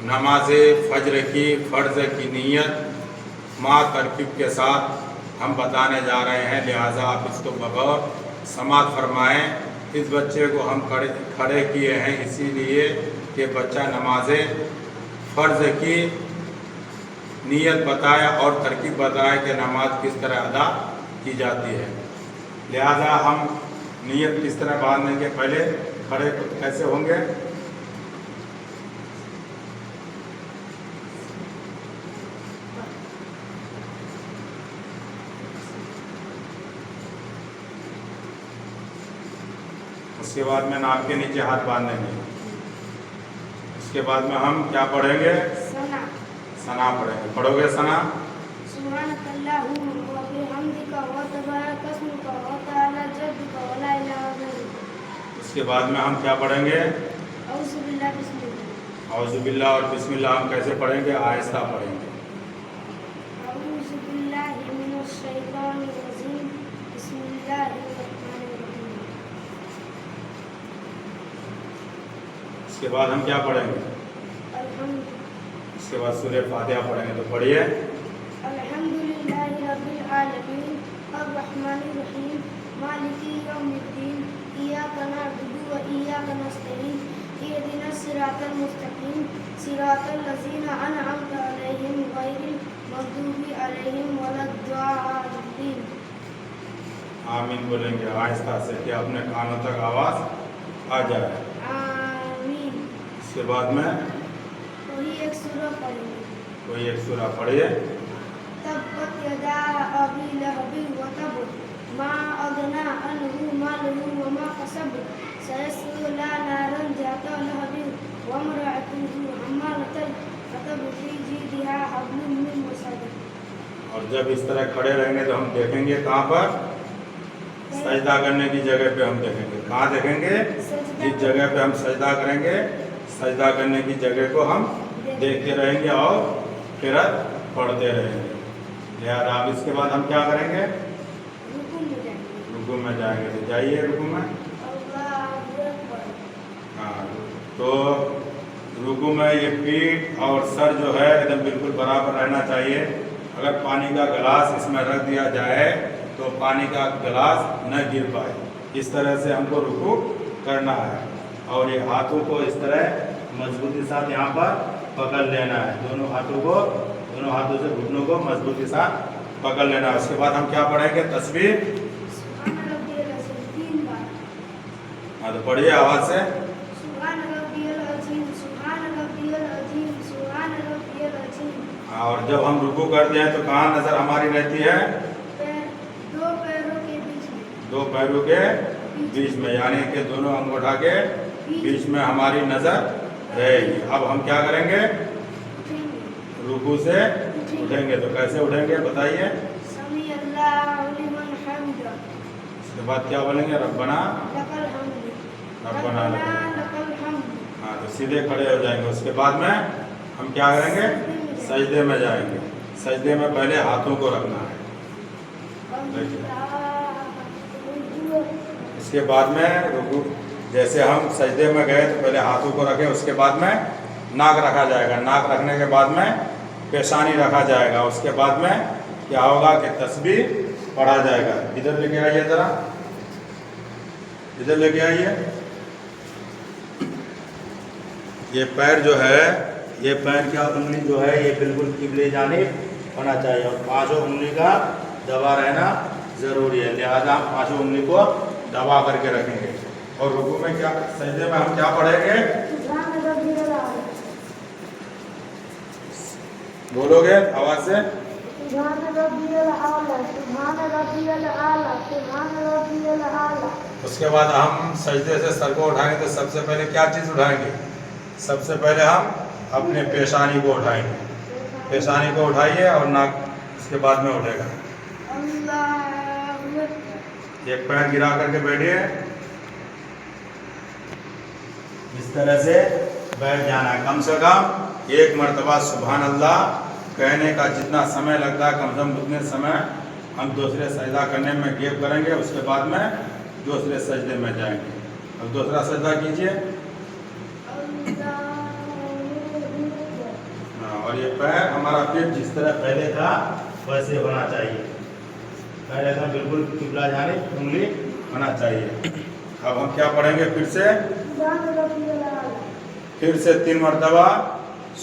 नमाज फ़ज्र की फ़र्ज़ की नीयत माँ तरकीब के साथ हम बताने जा रहे हैं, लिहाजा आप इसको बगौर समाअत फरमाएँ। इस बच्चे को हम खड़े किए हैं इसीलिए कि बच्चा नमाज फ़र्ज़ की नीयत बताए और तरकीब बताए कि नमाज किस तरह अदा की जाती है। लिहाजा हम नीयत किस तरह बांधने के पहले खड़े कैसे होंगे। उसके बाद में नाक के नीचे हाथ बांधेंगे। उसके बाद में हम क्या पढ़ेंगे? सना पढ़ेंगे। पढ़ोगे सना? उसके बाद में हम क्या पढ़ेंगे? औज़ुबिल्लाह और बिस्मिल्लाह हम कैसे पढ़ेंगे? आहिस्ता पढ़ेंगे। उसके बाद हम क्या पढ़ेंगे? उसके बाद सूरह फातिहा पढ़ेंगे। तो पढ़िए। अल्हम्दुलिल्लाहि रब्बिल आलमीन अर्रहमानिर रहीम मालिकी यौमिद्दीन इय्याका नअबुदु व इय्याका नस्तईन इहदिनस सिरातल मुस्तकीम सिरातल लज़ीना अनअमता अलैहिम गैरिल मग़दूबि अलैहिम वलद्दाल्लीन। आमीन बोलेंगे आहिस्ता से कि अपने कानों तक आवाज़ आ जाए। आमीन। इसके बाद में कोई एक सूरह पढ़ेंगे। कोई एक सूरा पढ़िए। तब्बत यदा अबी लहबिन व तब मा अगना अन्हु मालुहु व मा कसब सयस्ला नारन ज़ाता लहबिन व इम्रअतुहु हम्मालतल हतब फी जीदिहा हब्लुम मिन मसद। और जब इस तरह खड़े रहेंगे तो हम देखेंगे कहाँ पर? सजदा करने की जगह पे हम देखेंगे। कहाँ देखेंगे? जिस जगह पे हम सजदा करेंगे, सजदा करने की जगह को हम देखते रहेंगे और क़िरात पढ़ते रहेंगे। लिहाजा अब इसके बाद हम क्या करेंगे? रुकू में जाएंगे। तो जाइए रुकू में। हाँ, तो रुकू में ये पीठ और सर जो है एकदम बिल्कुल बराबर रहना चाहिए। अगर पानी का गिलास इसमें रख दिया जाए तो पानी का गिलास न गिर पाए। इस तरह से हमको रुकू करना है और ये हाथों को इस तरह मजबूती साथ यहाँ पर पकड़ लेना है। दोनों हाथों से घुटनों को मजबूती साथ पकड़ लेना है। उसके बाद हम क्या पढ़ेंगे? तस्बीह। हाँ, तो पढ़िए आवाज़ से। और जब हम रुकू करते हैं तो कहाँ नज़र हमारी रहती है? दो पैरों के बीच में, यानी कि दोनों अंगूठा के बीच में हमारी नज़र रहेगी। अब हम क्या करेंगे? रुकू से उठेंगे। तो कैसे उठेंगे बताइए? इसके बाद क्या बोलेंगे? रब्बना रब्बना लकल हम्द। हाँ, तो सीधे खड़े हो जाएंगे। उसके बाद में हम क्या करेंगे? सजदे में जाएंगे। सजदे में पहले हाथों को रखना है। देखिए, इसके बाद में रुकू, जैसे हम सजदे में गए तो पहले हाथों को रखें। उसके बाद में नाक रखा जाएगा। नाक रखने के बाद में पेशानी रखा जाएगा। उसके बाद में क्या होगा कि तस्बीह पढ़ा जाएगा। इधर लेके आइए, ज़रा इधर लेके आइए। ये पैर जो है, ये पैर का उंगली जो है ये बिल्कुल किबले जानिब होना चाहिए और पांचों उंगली का दबा रहना ज़रूरी है। लिहाजा हम पांचों उंगली को दबा करके रखेंगे। और रुकू में क्या, सजदे में हम क्या पढ़ेंगे? बोलोगे आवाज़ से? उसके बाद हम सजदे से सर को उठाएंगे तो सबसे पहले क्या चीज़ उठाएंगे? सबसे पहले हम अपने पेशानी को उठाएंगे। पेशानी को उठाइए और नाक उसके बाद में उठेगा। एक पैर गिरा करके बैठिए। इस तरह से बैठ जाना है। कम से कम एक मरतबा सुभान अल्लाह कहने का जितना समय लगता है कम से कम उतने समय हम दूसरे सजदा करने में गैप करेंगे। उसके बाद में दूसरे सजदे में जाएंगे। अब दूसरा सजदा कीजिए। پیر ہمارا پیٹ جس طرح پہلے تھا ویسے ہونا چاہیے. پیر ایسا بالکل قبلہ جانب انگلی ہونا چاہیے. اب ہم کیا پڑھیں گے پھر سے 3 مرتبہ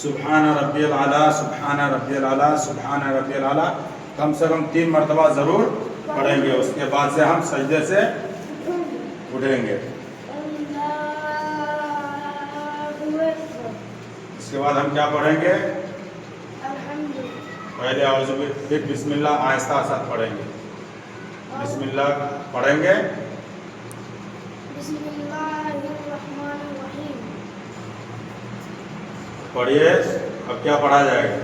سبحان ربی الاعلیٰ سبحان ربی الاعلیٰ سبحان ربی الاعلیٰ کم سے کم 3 مرتبہ ضرور پڑھیں گے. اس کے بعد سے ہم سجدے سے اٹھیں گے. اس کے بعد ہم کیا پڑھیں گے؟ پہلے اعوذ باللہ پھر بسم اللہ آہستہ آہستہ پڑھیں گے. بسم اللہ پڑھیں گے. بسم اللہ الرحمن الرحیم. پڑھیے. اب کیا پڑھا جائے گا؟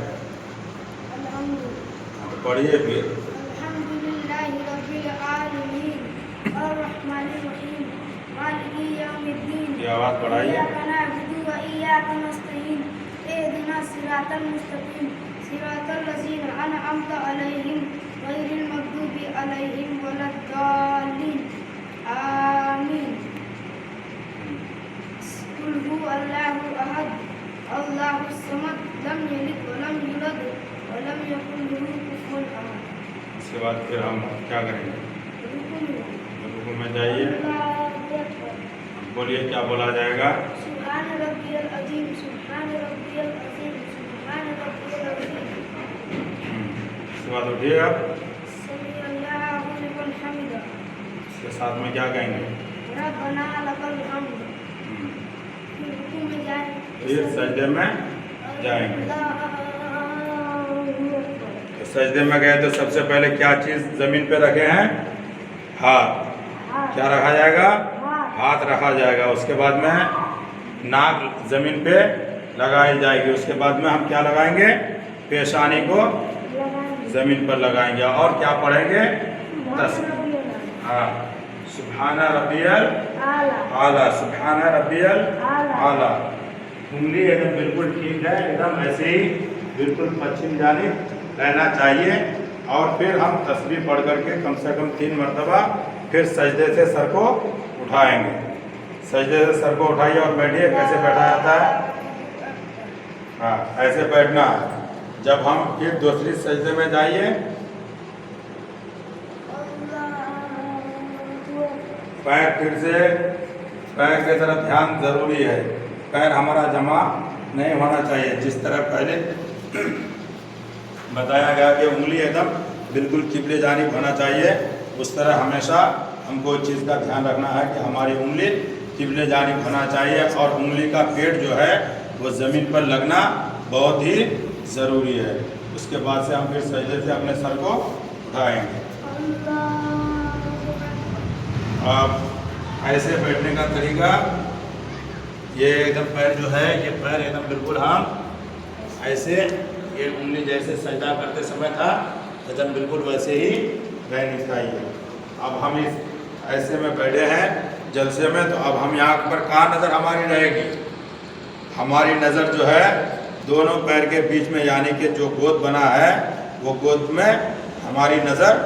پڑھیے پھر. الحمدللہ رب العالمین الرحمن الرحیم مالک یوم الدین. یہ آواز پڑھائیے. ایاک نعبد و ایاک نستعین اہدنا الصراط المستقیم صراط الذین انعمت علیہم غیر المغضوب علیہم ولا الضالین آمین. قل هو اللہ احد اللہ الصمد لم یلد ولم یولد ولم یکن له کفوا احد. اس کے بعد پھر ہم کیا کریں گے؟ رکوع میں جائیے. بولیے کیا بولا جائے گا؟ سبحان ربی العظیم سبحان ربی العظیم سبحان ربی العظیم. اس کے بعد اٹھیے آپ. سمی اللہ لمن حمدہ. اس کے ساتھ میں کیا کہیں گے؟ ربنا لک الحمد. پھر رکوع میں جائیں. پھر سجدے میں جائیں گے. تو سجدے میں گئے تو سب سے پہلے کیا چیز زمین پہ رکھے ہیں؟ ہاتھ. کیا رکھا جائے گا؟ ہاتھ رکھا جائے گا. اس کے بعد میں ناک زمین پہ لگائی جائے گی. اس کے بعد میں ہم کیا لگائیں گے؟ پیشانی کو زمین پر لگائیں گے. اور کیا پڑھیں گے؟ ہاں سبحان ربی الاعلیٰ سبحان ربی الاعلیٰ. انگلی ایک دم بالکل ٹھیک ہے. ایک دم ایسے ہی بالکل پچھم جانب رہنا چاہیے. اور پھر ہم تسبیح پڑھ کر کے کم سے کم 3 مرتبہ پھر سجدے سے سر کو اٹھائیں گے. سجدے سے سر کو اٹھائیے اور بیٹھیے. کیسے بیٹھا جاتا ہے؟ ہاں ایسے بیٹھنا ہے. جب ہم پھر دوسری سجدے میں جائیے. پیر پھر سے پیر کی طرف دھیان ضروری ہے. پیر ہمارا جمع نہیں ہونا چاہیے. جس طرح پہلے بتایا گیا کہ انگلی ایک دم بالکل قبلے جانب ہونا چاہیے. اس طرح ہمیشہ ہم کو اس چیز کا دھیان رکھنا ہے کہ ہماری انگلی قبلے جانب ہونا چاہیے. اور انگلی کا پیٹ جو ہے وہ زمین پر لگنا بہت ہی ضروری ہے. اس کے بعد سے ہم پھر سجدے سے اپنے سر کو اٹھائیں گے. اب ایسے بیٹھنے کا طریقہ یہ ایک دم پیر جو ہے یہ پیر ایک دم بالکل ہم ایسے یہ انگلی جیسے سجدہ کرتے سمے تھا ایک دم بالکل ویسے ہی رہنی چاہیے. اب ہم اس ایسے میں بیٹھے ہیں جلسے میں. تو اب ہم یہاں پر کہاں نظر ہماری رہے گی؟ ہماری نظر جو ہے دونوں پیر کے بیچ میں یعنی کہ جو گود بنا ہے وہ گود میں ہماری نظر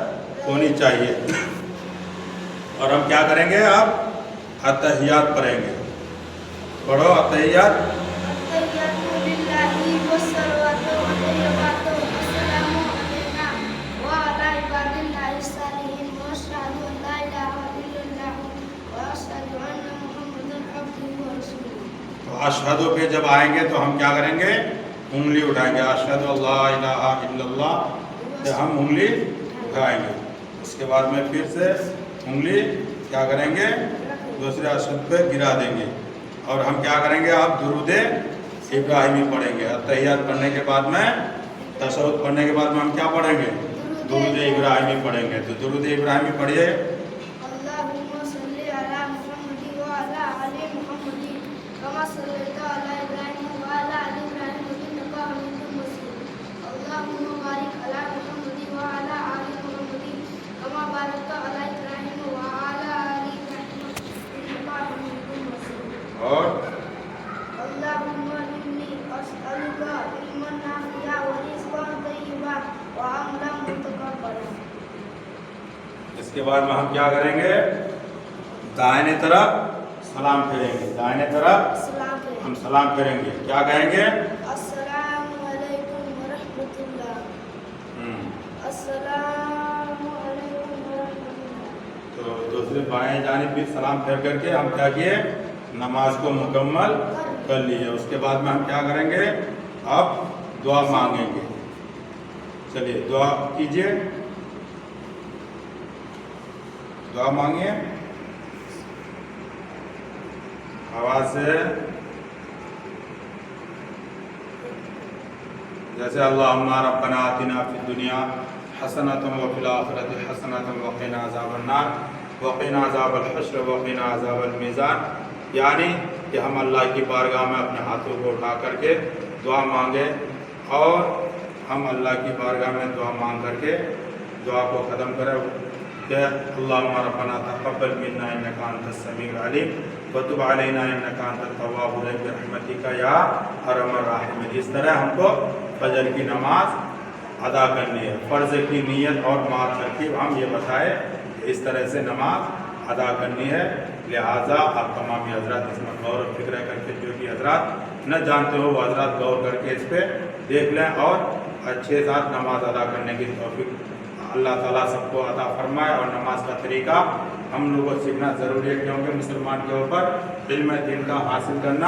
ہونی چاہیے. اور ہم کیا کریں گے؟ اب اتحیات پڑھیں گے. پڑھو اتحیات. اشہدو پہ جب آئیں گے تو ہم کیا کریں گے؟ انگلی اٹھائیں گے. اشہد اللہ الہ الا اللہ پہ ہم انگلی اٹھائیں گے. اس کے بعد میں پھر سے انگلی کیا کریں گے؟ دوسرے اشہد پہ گرا دیں گے. اور ہم کیا کریں گے؟ آپ درود ابراہیمی پڑھیں گے. تحیات پڑھنے کے بعد میں تشہد پڑھنے کے بعد میں ہم کیا پڑھیں گے؟ درود ابراہیمی پڑھیں گے. تو درود ابراہیمی پڑھیے. اور اس کے بعد میں ہم کیا کریں گے؟ دائیں طرف سلام پھیریں گے. دائیں طرف ہم سلام پھیریں گے. کیا کہیں گے؟ السلام علیکم अस्सलामु अलैकुम वरहमतुल्लाह। तो दूसरे बाएं जानिब भी सलाम फेर करके हम क्या किए, नमाज को मुकम्मल कर लिए। उसके बाद में हम क्या करेंगे, अब दुआ मांगेंगे। चलिए दुआ कीजिए, दुआ मांगिए आवाज से। जैसे अल्लाहुम्मा रब्बना आतिना फिद दुनिया हसनतम व फिल आखिरति हसनतम व क़िना अज़ाबन नार व क़िना अज़ाबल हश्र व क़िना अज़ाबल मीज़ान। यानी कि हम अल्लाह की बारगाह में अपने हाथों को उठा करके दुआ मांगे और हम अल्लाह की बारगाह में दुआ मांग करके दुआ को ख़त्म करें कि अल्लाहुम्मा रब्बना तक़ब्बल मिन्ना इन्नका अंतस समीउल अलीम व तुब अलैना इन्नका अंतत तव्वाबुर रहीम बिरहमतिका या अरहमर राहिमीन। इस तरह हमको फजर की नमाज अदा करनी है। फ़र्ज़ की नीयत और मात तरकीब हम ये बताए, इस तरह से नमाज अदा करनी है। लिहाजा आप तमामी हजरात इसमें गौर और फिक्र करके, जो भी हजरात न जानते हो वो हजरात गौर करके इस पर देख लें और अच्छे साथ नमाज अदा करने की तौफीक अल्लाह ताला सबको अता फरमाए। और नमाज का तरीका हम लोगों को सीखना ज़रूरी है, क्योंकि मुसलमान के ऊपर इल्म दीन का हासिल करना